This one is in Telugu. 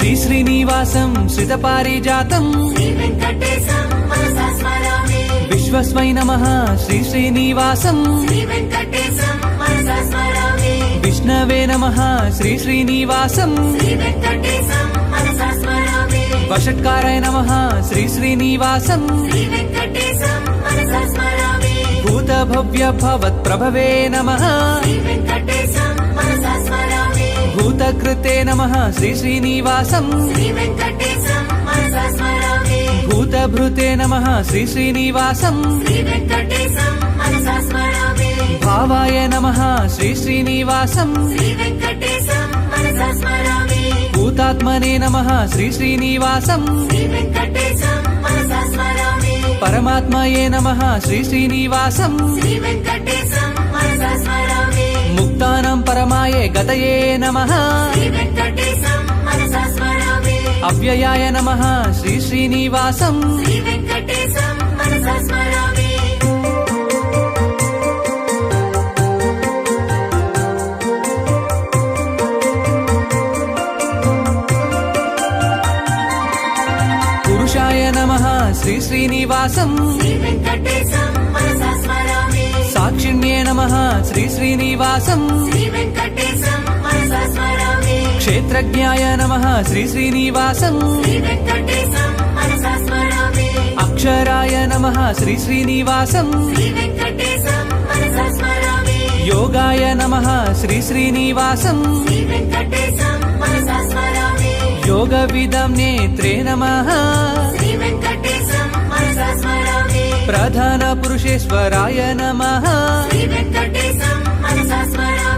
శ్రీ శ్రీనివాసం శ్రిత పారిజాతం శ్రీ వెంకటేశం మనసా స్మరామి విశ్వస్మై నమః శ్రీ శ్రీనివాసం శ్రీ వెంకటేశం మనసా స్మరామి విష్ణవే నమః శ్రీ శ్రీనివాసం శ్రీ వెంకటేశం మనసా స్మరామి వషట్కారాయ నమః శ్రీ శ్రీనివాసం శ్రీ వెంకటేశం మనసా స్మరామి భూత భవ్య భవత్ ప్రభవే నమః శ్రీ వెంకటేశం మనసా స్మరామి భూతకృతే నమః శ్రీ శ్రీనివాసం శ్రీ వెంకటేశం మనసా స్మరామి భూతభృతే నమః శ్రీ శ్రీనివాసం శ్రీ వెంకటేశం మనసా స్మరామి భావాయ నమః శ్రీ శ్రీనివాసం శ్రీ వెంకటేశం మనసా స్మరామి భూతాత్మనే నమః శ్రీ శ్రీనివాసం శ్రీ వెంకటేశం మనసా స్మరామి పరమాత్మయే నమః శ్రీ శ్రీనివాసం శ్రీ వెంకటేశం మనసా స్మరామి ముక్తానాం పరమాయే గతయే నమః శ్రీ వెంకటేశం మనసా స్మరామి అవ్యయాయ నమః శ్రీ శ్రీనివాసం శ్రీ వెంకటేశం మనసా స్మరామి పురుషాయ నమః శ్రీ శ్రీనివాసం శ్రీ వెంకటేశం మనసా స్మరామి సాక్షిణ్యే నమః శ్రీ శ్రీనివాసం శ్రీ వెంకటేశం మనసా స్మరామి క్షేత్రజ్ఞాయ నమః శ్రీ శ్రీనివాసం శ్రీ వెంకటేశం మనసా స్మరామి అక్షరాయ నమః శ్రీ శ్రీనివాసం శ్రీ వెంకటేశం మనసా స్మరామి యోగాయ నమః శ్రీ శ్రీనివాసం శ్రీ వెంకటేశం మనసా స్మరామి యోగ విదం నేత్రే నమః శ్రీ వెంకటేశం మనసా స్మరామి ప్రధాన పురుషేశ్వరాయ నమః శ్రీ వెంకటేశం మనసా స్మరామి